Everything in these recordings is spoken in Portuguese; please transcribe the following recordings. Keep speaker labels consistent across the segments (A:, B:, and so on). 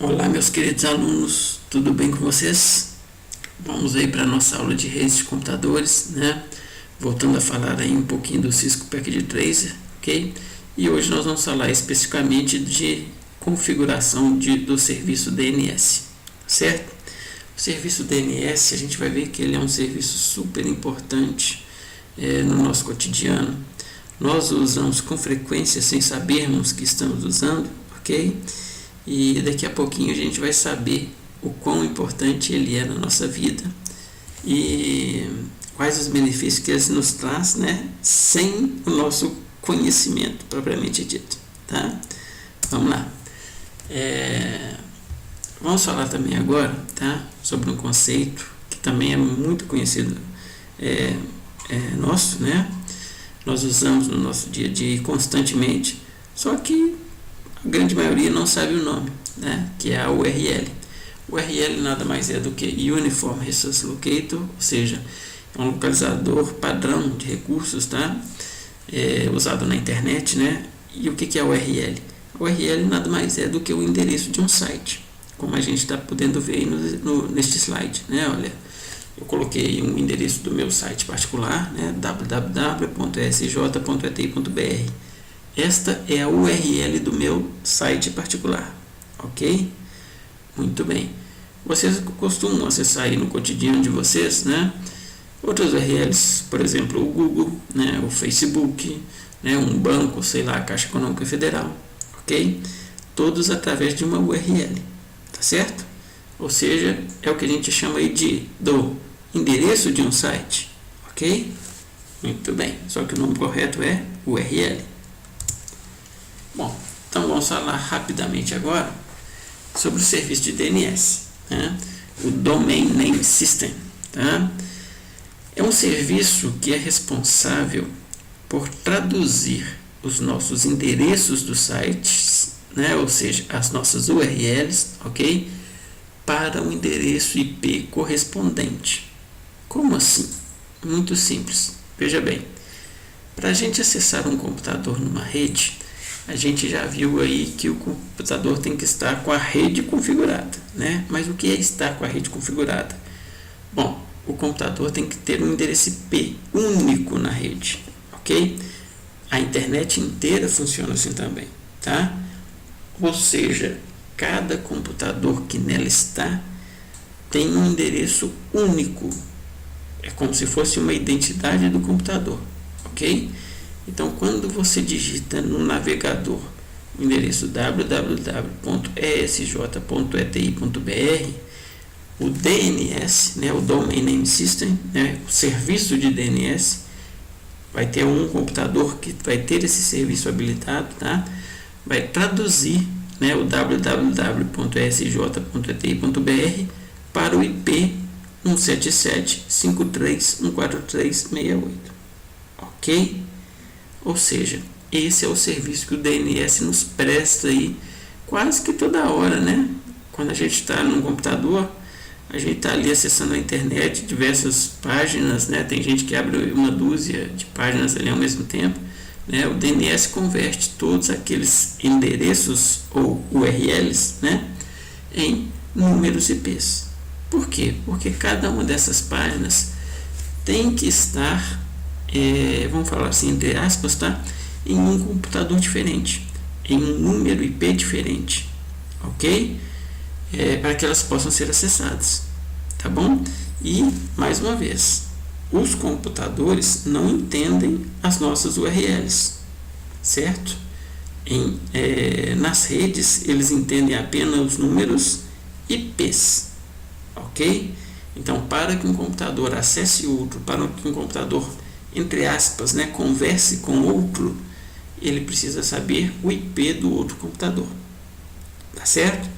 A: Olá, meus queridos alunos, tudo bem com vocês? Vamos aí para a nossa aula de redes de computadores, né? Voltando a falar aí um pouquinho do Cisco Packet Tracer, ok? E hoje nós vamos falar especificamente de configuração do serviço DNS, certo? O serviço DNS, a gente vai ver que ele é um serviço super importante no nosso cotidiano. Nós o usamos com frequência sem sabermos que estamos usando, ok? E daqui a pouquinho a gente vai saber o quão importante ele é na nossa vida e quais os benefícios que ele nos traz, né, sem o nosso conhecimento propriamente dito, tá? Vamos lá. Vamos falar também agora, tá, sobre um conceito que também é muito conhecido nosso, né? Nós usamos no nosso dia a dia constantemente, só que a grande maioria não sabe o nome, né? Que é a URL. O URL nada mais é do que Uniform Resource Locator, ou seja, é um localizador padrão de recursos, tá? Usado na internet, né? E o que é a URL? A URL nada mais é do que o endereço de um site, como a gente está podendo ver aí neste slide, né? Olha, eu coloquei um endereço do meu site particular, né? www.sj.et.br. Esta é a URL do meu site particular, ok? Muito bem. Vocês costumam acessar aí no cotidiano de vocês, né? Outras URLs, por exemplo, o Google, né? O Facebook, né? Um banco, sei lá, a Caixa Econômica Federal, ok? Todos através de uma URL, tá certo? Ou seja, é o que a gente chama aí do endereço de um site, ok? Muito bem, só que o nome correto é URL. Bom, então vamos falar rapidamente agora sobre o serviço de DNS, né? O Domain Name System, tá? É um serviço que é responsável por traduzir os nossos endereços dos sites, né? Ou seja, as nossas URLs, ok? Para o endereço IP correspondente. Como assim? Muito simples. Veja bem, para a gente acessar um computador numa rede, a gente já viu aí que o computador tem que estar com a rede configurada, né? Mas o que é estar com a rede configurada? Bom, o computador tem que ter um endereço IP único na rede, ok? A internet inteira funciona assim também, tá? Ou seja, cada computador que nela está tem um endereço único. É como se fosse uma identidade do computador, ok? Então, quando você digita no navegador o endereço www.esj.eti.br, o DNS, né, o Domain Name System, né, o serviço de DNS, vai ter um computador que vai ter esse serviço habilitado, tá? Vai traduzir, né, o www.esj.eti.br para o IP 177.53.143.68, ok? Ou seja, esse é o serviço que o DNS nos presta aí quase que toda hora, né? Quando a gente está num computador, a gente está ali acessando a internet, diversas páginas, né? Tem gente que abre uma dúzia de páginas ali ao mesmo tempo, né? O DNS converte todos aqueles endereços ou URLs, né, em números IPs. Por quê? Porque cada uma dessas páginas tem que estar, vamos falar assim, entre aspas, tá? Em um computador diferente, em um número IP diferente, ok? Para que elas possam ser acessadas, tá bom? E, mais uma vez, os computadores não entendem as nossas URLs, certo? Nas redes, eles entendem apenas os números IPs, ok? Então, para que um computador acesse outro, para que um computador, entre aspas, né, converse com outro, ele precisa saber o IP do outro computador, tá certo?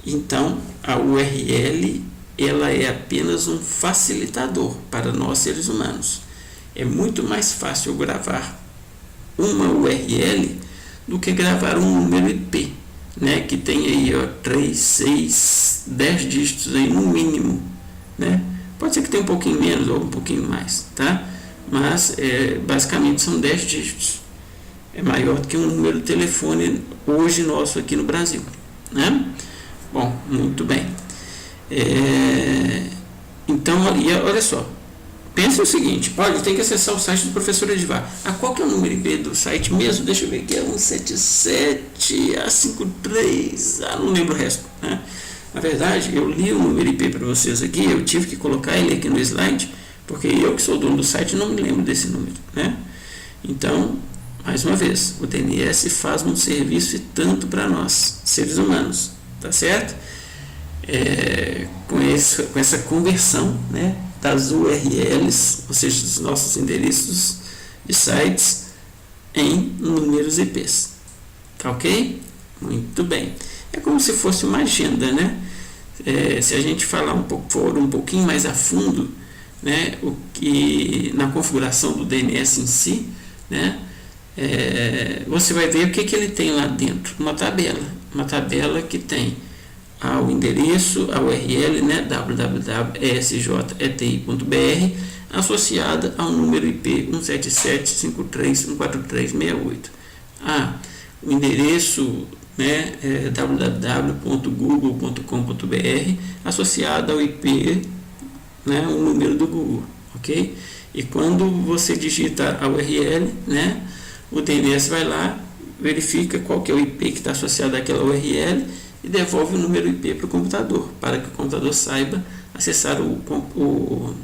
A: Então, a URL, ela é apenas um facilitador para nós seres humanos. É muito mais fácil eu gravar uma URL do que gravar um número IP, né, que tem aí 3, 6, 10 dígitos aí no mínimo, né? Pode ser que tenha um pouquinho menos ou um pouquinho mais, tá? Mas basicamente são 10 dígitos. É maior do que um número de telefone hoje nosso aqui no Brasil, né? Bom, muito bem. Então, olha só, pensa o seguinte, olha, tem que acessar o site do professor Edivar. Qual que é o número IP do site mesmo? Deixa eu ver aqui, é 177A53, não lembro o resto, né? Na verdade, eu li o número IP para vocês aqui, eu tive que colocar ele aqui no slide, porque eu que sou dono do site não me lembro desse número, né? Então, mais uma vez, o DNS faz um serviço e tanto para nós, seres humanos, tá certo? Com essa conversão, né, das URLs, ou seja, dos nossos endereços de sites em números IPs, tá ok? Muito bem. É como se fosse uma agenda, né? Se a gente falar for um pouquinho mais a fundo, né, o que na configuração do DNS em si, né, você vai ver o que ele tem lá dentro, uma tabela que tem o endereço, a URL, né, www.esjeti.br, associada ao número IP 177.53.143.68. O endereço, né, www.google.com.br, associado ao IP, né, o número do Google, ok? E quando você digita a URL, né, o DNS vai lá, verifica qual que é o IP que está associado àquela URL e devolve o número IP para o computador, para que o computador saiba acessar o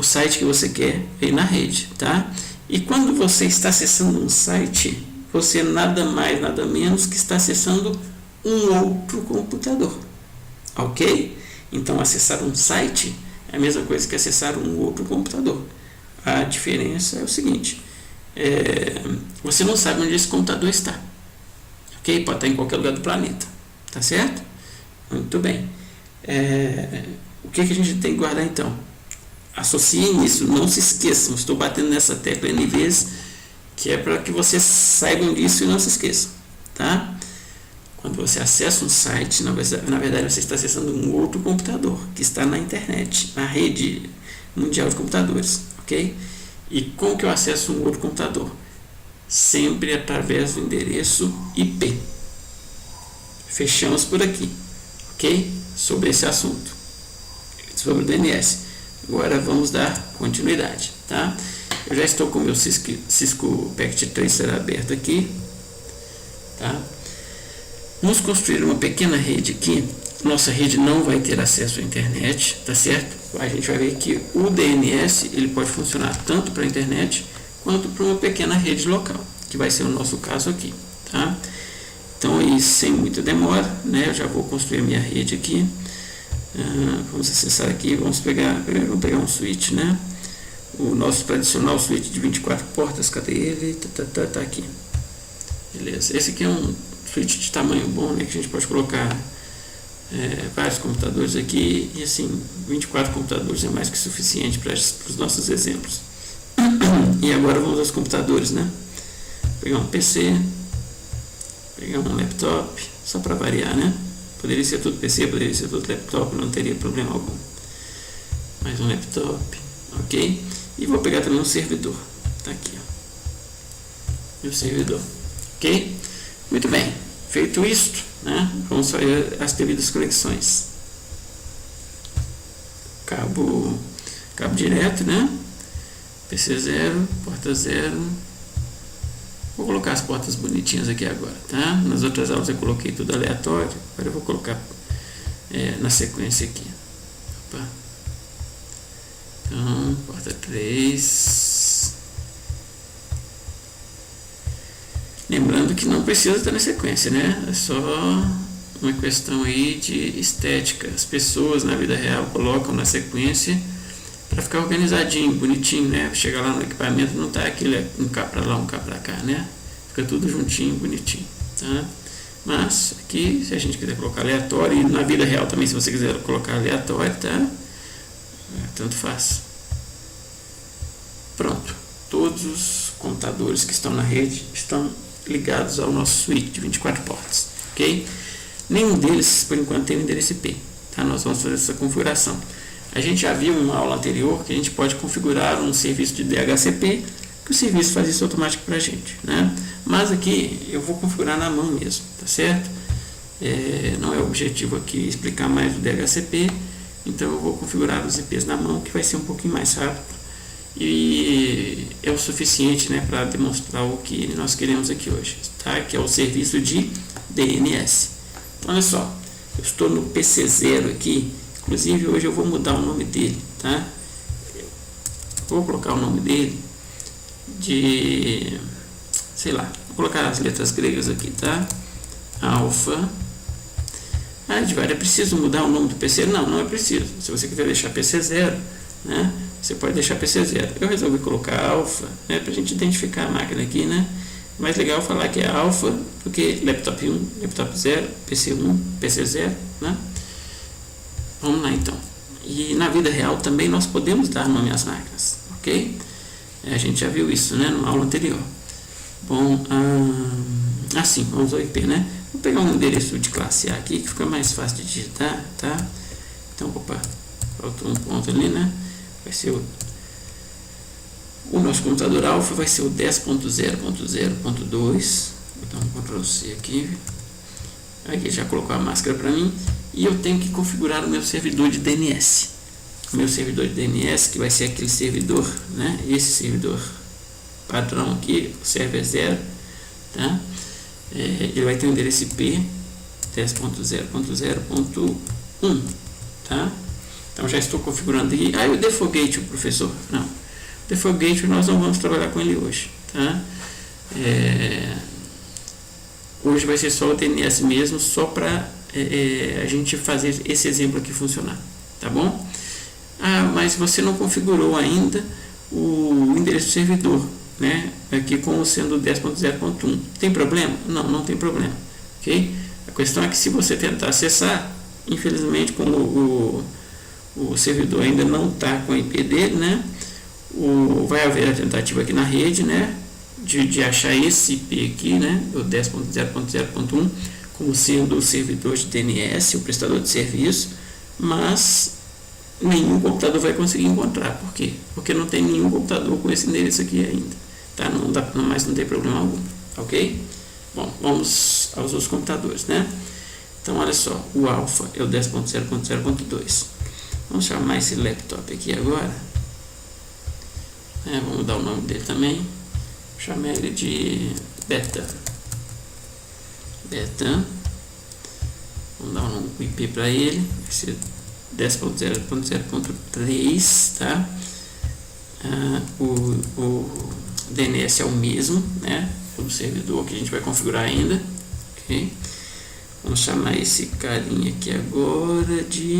A: site que você quer ver na rede, tá? E quando você está acessando um site, você nada mais, nada menos que está acessando um outro computador, ok? Então, acessar um site é a mesma coisa que acessar um outro computador. A diferença é o seguinte, você não sabe onde esse computador está, ok? Pode estar em qualquer lugar do planeta, tá certo? Muito bem. O que a gente tem que guardar então? Associem isso, não se esqueçam, estou batendo nessa tecla N vezes, que é para que vocês saibam disso e não se esqueçam, tá? Quando você acessa um site, na verdade você está acessando um outro computador que está na internet, na rede mundial de computadores, ok? E como que eu acesso um outro computador? Sempre através do endereço IP. Fechamos por aqui, ok? Sobre esse assunto, sobre o DNS. Agora vamos dar continuidade, tá? Eu já estou com o meu Cisco Packet Tracer aberto aqui, tá? Vamos construir uma pequena rede aqui. Nossa rede não vai ter acesso à internet, tá certo? A gente vai ver que o DNS ele pode funcionar tanto para a internet quanto para uma pequena rede local, que vai ser o nosso caso aqui, tá? Então, aí, sem muita demora, né, eu já vou construir a minha rede aqui. Vamos acessar aqui, vamos pegar um switch, né? O nosso tradicional switch de 24 portas, cadê ele? Tá aqui. Beleza, esse aqui é um switch de tamanho bom, né, que a gente pode colocar vários computadores aqui, e assim, 24 computadores é mais que suficiente para os nossos exemplos. E agora vamos aos computadores, né? Vou pegar um PC, pegar um laptop, só para variar, né? Poderia ser tudo PC, poderia ser tudo laptop, não teria problema algum. Mais um laptop, ok? E vou pegar também um servidor, tá aqui, ó. E o servidor, ok? Muito bem, feito isto, né? Vamos fazer as devidas conexões. Cabo direto, né? PC 0, porta 0. Vou colocar as portas bonitinhas aqui agora, tá? Nas outras aulas eu coloquei tudo aleatório, agora eu vou colocar na sequência aqui. Opa. Então, porta 3. Lembrando que não precisa estar na sequência, né? É só uma questão aí de estética. As pessoas na vida real colocam na sequência para ficar organizadinho, bonitinho, né? Chega lá no equipamento, não tá aquele um K para lá, um K para cá, né? Fica tudo juntinho, bonitinho, tá? Mas aqui, se a gente quiser colocar aleatório, e na vida real também, se você quiser colocar aleatório, tá? Tanto faz. Pronto. Todos os computadores que estão na rede estão ligados ao nosso switch de 24 portas, ok? Nenhum deles, por enquanto, tem o endereço IP, tá? Nós vamos fazer essa configuração. A gente já viu em uma aula anterior que a gente pode configurar um serviço de DHCP, que o serviço faz isso automático para a gente, né? Mas aqui eu vou configurar na mão mesmo, tá certo? Não é o objetivo aqui explicar mais o DHCP, então eu vou configurar os IPs na mão, que vai ser um pouquinho mais rápido e é o suficiente, né, para demonstrar o que nós queremos aqui hoje, tá? Que é o serviço de DNS. Então, olha só, eu estou no PC0 aqui, inclusive hoje eu vou mudar o nome dele, tá? Vou colocar o nome dele de, sei lá, vou colocar as letras gregas aqui, tá? Alpha. É preciso mudar o nome do PC? Não, não é preciso. Se você quiser deixar PC0, né, você pode deixar PC0. Eu resolvi colocar Alpha, né, para a gente identificar a máquina aqui, né? Mais legal falar que é Alpha do que laptop 1, laptop 0, PC1, PC0, né? Vamos lá então. E na vida real também nós podemos dar nome às máquinas, ok? A gente já viu isso, né, numa aula anterior. Bom, assim, vamos ao IP, né? Vou pegar um endereço de classe A aqui, que fica mais fácil de digitar, tá? Então, opa, faltou um ponto ali, né? Vai ser o nosso computador alfa vai ser o 10.0.0.2. Vou dar um Ctrl C aqui. Aqui já colocou a máscara para mim. E eu tenho que configurar o meu servidor de DNS. O meu servidor de DNS, que vai ser aquele servidor, né? Esse servidor padrão aqui, o server 0, tá? Ele vai ter um endereço IP 10.0.0.1, tá? Então já estou configurando aqui. O Default Gateway, professor? Não, o Default Gateway nós não vamos trabalhar com ele hoje, tá? Hoje vai ser só o DNS mesmo, só para a gente fazer esse exemplo aqui funcionar, tá bom? Mas você não configurou ainda o endereço do servidor, né? Aqui como sendo 10.0.1. Tem problema? Não, não tem problema, ok? A questão é que se você tentar acessar, infelizmente, como o servidor ainda não está com a IP dele, né? Vai haver a tentativa aqui na rede, né? De achar esse IP aqui, né? O 10.0.0.1 como sendo o servidor de DNS, o prestador de serviço, mas nenhum computador vai conseguir encontrar. Por quê? Porque não tem nenhum computador com esse endereço aqui ainda, tá? Mas não tem problema algum, ok? Bom, vamos aos outros computadores, né? Então, olha só, o alfa é o 10.0.0.2. Vamos chamar esse laptop aqui agora. Vamos dar o nome dele também. Vou chamar ele de beta. Vamos dar um IP para ele. Vai ser 10.0.0.3, tá? O DNS é o mesmo, né? O servidor que a gente vai configurar ainda, ok? Vamos chamar esse carinha aqui agora de...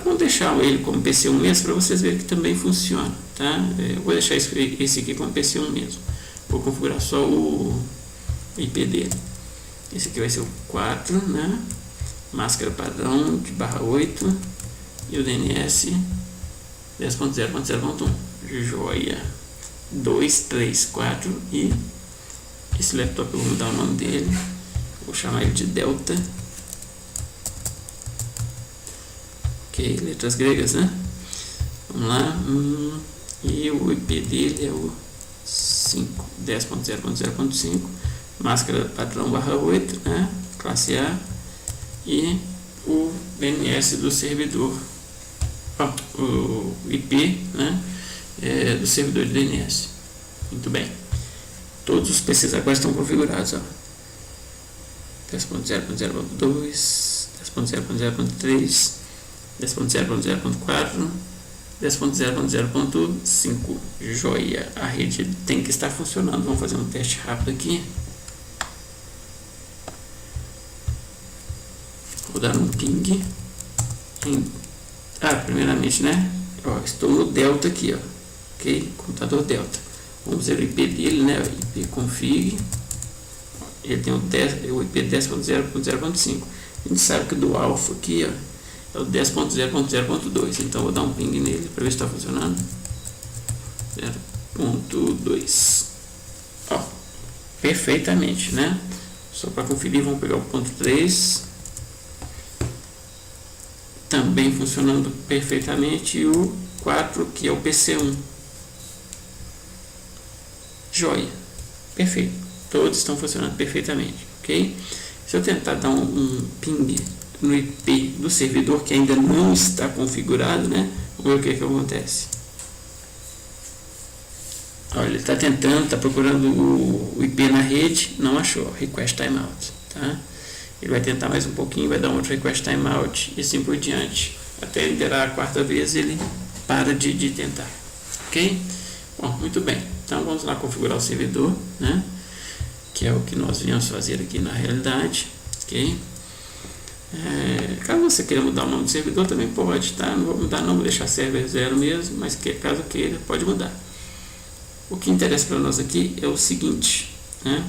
A: vamos deixar ele como PC1 mesmo, para vocês verem que também funciona, tá? Eu vou deixar esse aqui como PC1 mesmo. Vou configurar só o IP dele. Esse aqui vai ser o 4, né? Máscara padrão de /8 e o DNS 10.0.0.1. Joia. 2, 3, 4 e esse laptop eu vou mudar o nome dele. Vou chamar ele de Delta. Ok, letras gregas, né? Vamos lá. E o IP dele é o 10.0.0.5, máscara padrão /8, né? Classe A. E o DNS do servidor, o IP, né? Do servidor de DNS. Muito bem. Todos os PCs agora estão configurados, 10.0.0.2, 10.0.0.3, 10.0.0.4, 10.0.0.5. Joia. A rede tem que estar funcionando. Vamos fazer um teste rápido aqui. Vou dar um ping. Primeiramente, né? Estou no Delta aqui, ok? Computador Delta. Vamos ver o IP dele, né? IP config. Ele tem o IP 10.0.0.5. A gente sabe que do alfa aqui, é o 10.0.0.2. Então vou dar um ping nele para ver se está funcionando. 0.2. Perfeitamente, né? Só para conferir, vamos pegar o ponto 3. Também funcionando perfeitamente. E o 4, que é o PC1. Joia. Perfeito. todos estão funcionando perfeitamente, ok? Se eu tentar dar um ping no IP do servidor que ainda não está configurado, né? Vamos ver o que acontece. Olha, ele está tentando, está procurando o IP na rede, não achou, request timeout, tá? Ele vai tentar mais um pouquinho, vai dar um outro request timeout e assim por diante. Até ele der a quarta vez, ele para de tentar, ok? Bom, muito bem, então vamos lá configurar o servidor, né? Que é o que nós viemos fazer aqui na realidade, ok? Caso você queira mudar o nome do servidor, também pode, tá? Não vou mudar, não, vou deixar server 0 mesmo, mas caso queira, pode mudar. O que interessa para nós aqui é o seguinte, né?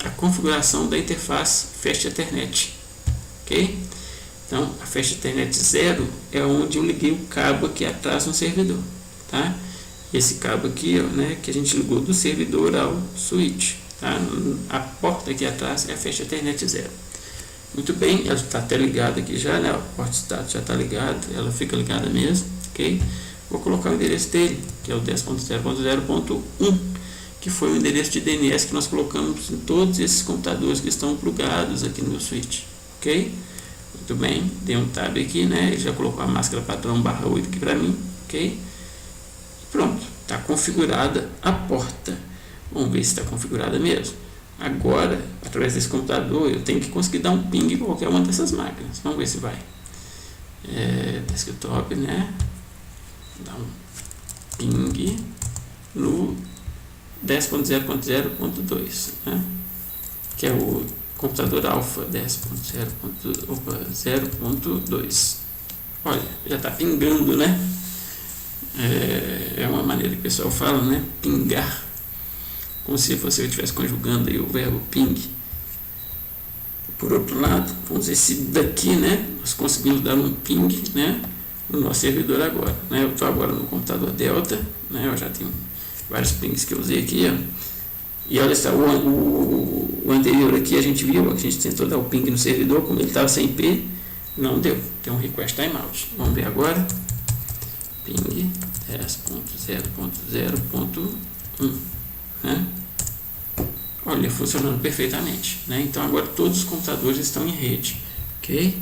A: A configuração da interface Fast Ethernet, ok? Então, a Fast Ethernet 0 é onde eu liguei o cabo aqui atrás no servidor, tá? Esse cabo aqui, ó, né, que a gente ligou do servidor ao switch, tá? A porta aqui atrás é a Fast Ethernet 0. Muito bem, ela está até ligada aqui já, né? O porta status já está ligado, ela fica ligada mesmo, ok? Vou colocar o endereço dele, que é o 10.0.0.1, que foi o endereço de DNS que nós colocamos em todos esses computadores que estão plugados aqui no switch, ok? Muito bem, dei um tab aqui, né? Ele já colocou a máscara padrão /8 aqui para mim, ok? Pronto, está configurada a porta. Vamos ver se está configurada mesmo. Agora, através desse computador, eu tenho que conseguir dar um ping em qualquer uma dessas máquinas. Vamos ver se vai. Desktop, né? Dá um ping no 10.0.0.2, né? Que é o computador alfa 10.0.0.2. Olha, já está pingando, né? É uma maneira que o pessoal fala, né? Pingar, como se você estivesse conjugando aí o verbo ping. Por outro lado, vamos ver esse daqui, né? Nós conseguimos dar um ping, né? No nosso servidor agora, né? Eu estou agora no computador Delta, né? Eu já tenho vários pings que eu usei aqui, ó. E olha só, o anterior aqui a gente viu, a gente tentou dar o ping no servidor, como ele estava sem IP, não deu, tem um request timeout. Vamos ver agora, ping 10.0.0.1, né? Olha, funcionando perfeitamente, né? Então agora todos os computadores estão em rede, ok?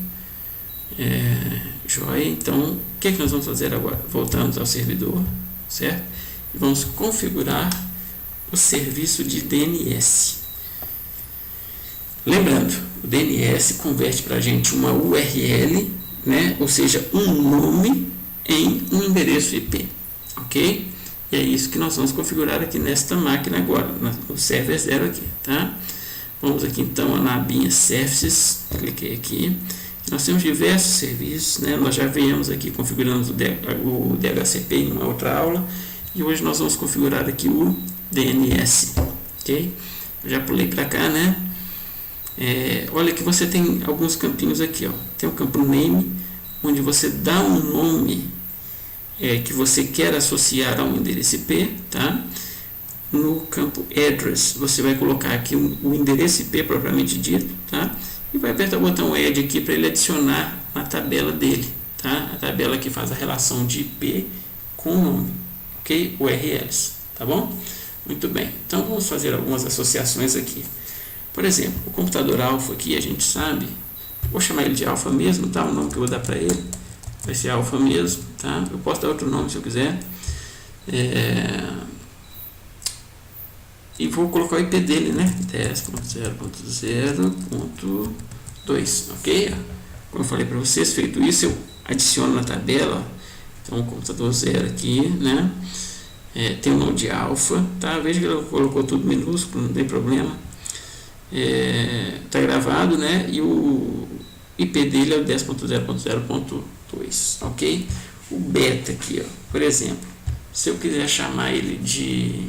A: Joia, então o que nós vamos fazer agora? Voltamos ao servidor, certo? E vamos configurar o serviço de DNS. Lembrando, o DNS converte para a gente uma URL, né? Ou seja, um nome em um endereço IP, ok? E é isso que nós vamos configurar aqui nesta máquina agora, no server 0 aqui, tá? Vamos aqui então na abinha Services, cliquei aqui. Nós temos diversos serviços, né? Nós já viemos aqui configurando o DHCP em uma outra aula, e hoje nós vamos configurar aqui o DNS, ok? Eu já pulei para cá, né? Olha que você tem alguns campinhos aqui, ó. Tem o campo Name, onde você dá um nome que você quer associar a um endereço IP, tá? No campo Address, você vai colocar aqui o endereço IP propriamente dito, tá? E vai apertar o botão Add aqui para ele adicionar na tabela dele, tá? A tabela que faz a relação de IP com o nome, ok? URLs, tá bom? Muito bem, então vamos fazer algumas associações aqui. Por exemplo, o computador alfa aqui, a gente sabe, vou chamar ele de alfa mesmo, tá? O nome que eu vou dar para ele vai ser alfa mesmo, tá? Eu posso dar outro nome se eu quiser. E vou colocar o IP dele, né? 10.0.0.2, ok? Como eu falei para vocês, feito isso, eu adiciono na tabela. Então, o computador 0 aqui, né? Tem o nome de alfa, tá? Veja que ele colocou tudo minúsculo, não tem problema. Tá gravado, né? E o IP dele é o 10.0.0.2, ok? O beta aqui, ó, por exemplo, se eu quiser chamar ele de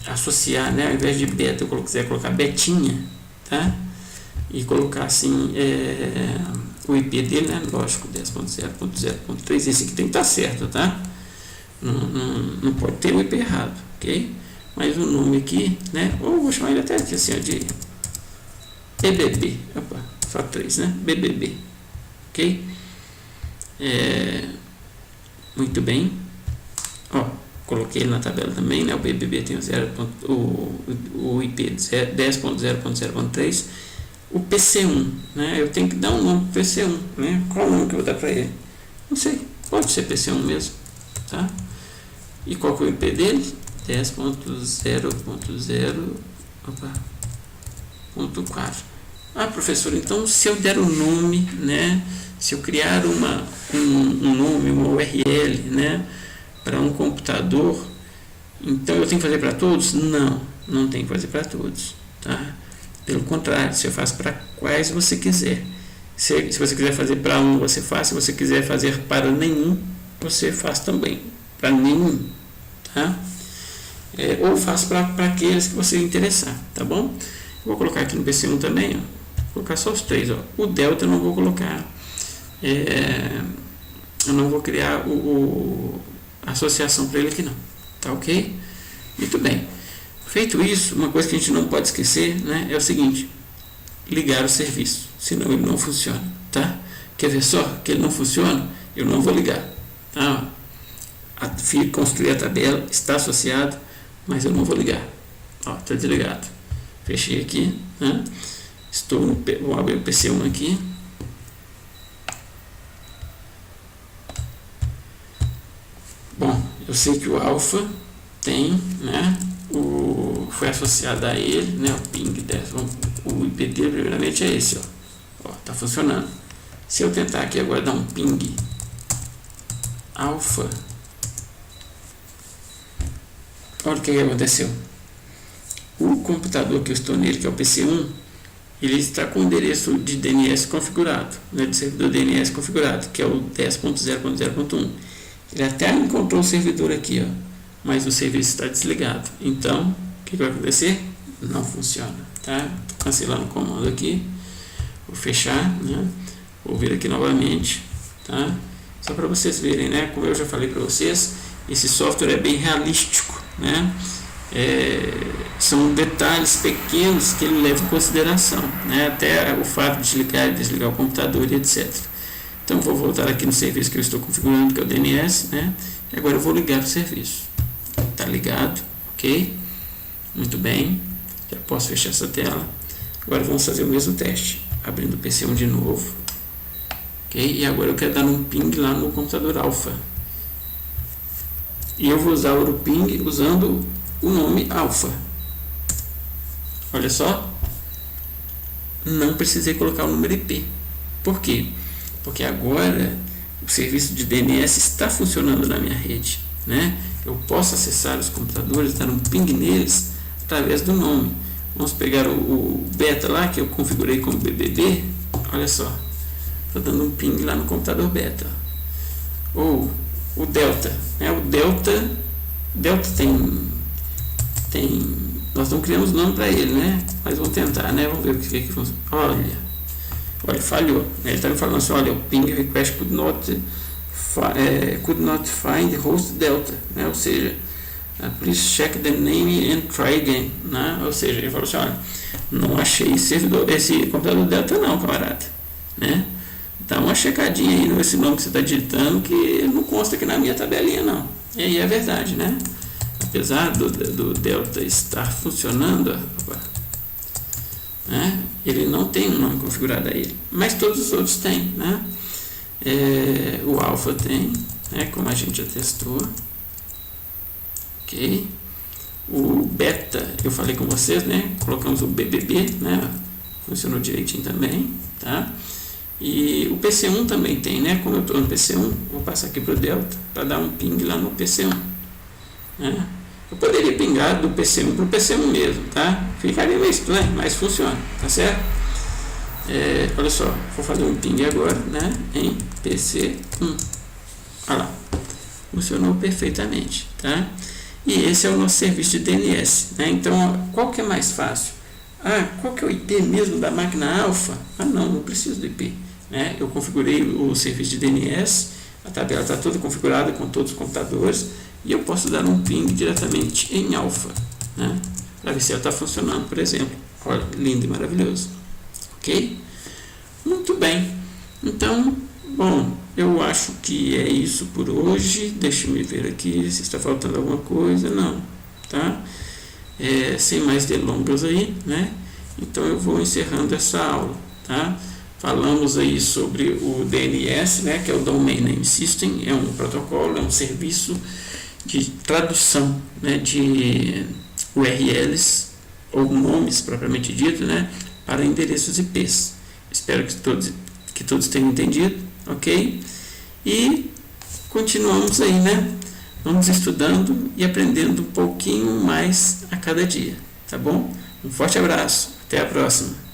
A: associar, né? Ao invés de beta, eu quiser colocar betinha, tá? E colocar assim o IP dele, né? Lógico, 10.0.0.3. Esse aqui tem que estar certo, tá? Não pode ter o IP errado, ok? Mas o nome aqui, né? Ou vou chamar ele até aqui assim, ó, de BBB. Opa, só 3, né? BBB, ok? Muito bem. Ó, coloquei ele na tabela também, né? O BBB tem o IP 10.0.0.3, o PC1, né? Eu tenho que dar um nome para o PC1, né? Qual o nome que eu vou dar para ele? Não sei, pode ser PC1 mesmo, tá? E qual que é o IP dele? 10.0.0.4. Ah, professor, então se eu der um nome, né? Se eu criar um nome, uma URL, né? Para um computador, então eu tenho que fazer para todos? Não, não tem que fazer para todos, tá? Pelo contrário, você faz para quais você quiser. Se você quiser fazer para um, você faz. Se você quiser fazer para nenhum, você faz também para nenhum, tá? Ou faz para aqueles que você interessar, tá bom? Vou colocar aqui no PC1 também, ó. Vou colocar só os três, ó. O delta eu não vou colocar. Eu não vou criar a associação para ele aqui não, tá ok? Muito bem. Feito isso, uma coisa que a gente não pode esquecer, né, é o seguinte: ligar o serviço, senão ele não funciona, tá? Quer ver só que ele não funciona? Eu não vou ligar, tá? Construir a tabela, está associado, mas eu não vou ligar. Ó, está desligado. Fechei aqui, né? Vou abrir o PC1 aqui. Bom, eu sei que o alfa tem, né? Foi associado a ele, né? O ping 10. O IP dele, primeiramente, é esse, ó. Tá funcionando. Se eu tentar aqui agora dar um ping alfa, olha o que aconteceu. O computador que eu estou nele, que é o PC1, ele está com o endereço de DNS configurado, né, de servidor DNS configurado, que é o 10.0.0.1. Ele até encontrou o servidor aqui, ó, mas o serviço está desligado. Então, o que vai acontecer? Não funciona, tá? Estou cancelando o comando aqui, vou fechar, né? Vou vir aqui novamente, tá? Só para vocês verem, né? Como eu já falei para vocês, esse software é bem realístico, né? São detalhes pequenos que ele leva em consideração, né? Até o fato de ligar e desligar o computador e etc. Então vou voltar aqui no serviço que eu estou configurando, que é o DNS, né? E agora eu vou ligar o serviço. Tá ligado, ok? Muito bem, já posso fechar essa tela. Agora vamos fazer o mesmo teste, abrindo o PC1 de novo, ok? E agora eu quero dar um ping lá no computador alfa. E eu vou usar o ping usando o nome alfa. Olha só, não precisei colocar o número IP. Por quê? Porque agora o serviço de DNS está funcionando na minha rede, né? Eu posso acessar os computadores, dar um ping neles através do nome. Vamos pegar o beta lá, que eu configurei como BBB. Olha só, estou dando um ping lá no computador beta. Ou o delta, né? O delta tem nós não criamos nome para ele, né? Mas vamos tentar, né? Vamos ver o que funciona. Olha, falhou. Ele está me falando assim, olha, o ping request could not find host delta, né? Ou seja, please check the name and try again, né? Ou seja, ele falou assim, olha, não achei esse computador delta não, camarada, né? Dá uma checadinha aí nesse nome que você está digitando, que não consta aqui na minha tabelinha não. E aí é verdade, né? Apesar do delta estar funcionando, né? Ele não tem um nome configurado a ele, mas todos os outros têm, né? O alfa tem, né? Como a gente já testou, ok? O beta, eu falei com vocês, né? Colocamos o BBB, né? Funcionou direitinho também, tá? E o PC1 também tem, né? Como eu estou no PC1, vou passar aqui para o delta para dar um ping lá no PC1, né? Eu poderia pingar do PC1 para o PC1 mesmo, tá? Ficaria meio estranho, mas funciona, tá certo? Olha só, vou fazer um ping agora, né? Em PC1. Olha lá, funcionou perfeitamente, tá? E esse é o nosso serviço de DNS, né? Então, qual que é mais fácil? Qual que é o IP mesmo da máquina alfa? Não preciso do IP, né? Eu configurei o serviço de DNS, a tabela está toda configurada com todos os computadores, e eu posso dar um ping diretamente em alfa, né? Para ver se ela está funcionando, por exemplo. Olha, lindo e maravilhoso, ok? Muito bem. Então, bom, eu acho que é isso por hoje. Deixa eu ver aqui se está faltando alguma coisa. Não, tá? Sem mais delongas aí, né? Então eu vou encerrando essa aula, tá? Falamos aí sobre o DNS, né, que é o Domain Name System, é um protocolo, é um serviço de tradução, né, de URLs ou nomes propriamente dito, né, para endereços IPs. Espero que todos tenham entendido, ok? E continuamos aí, né? Vamos estudando e aprendendo um pouquinho mais a cada dia, tá bom? Um forte abraço, até a próxima!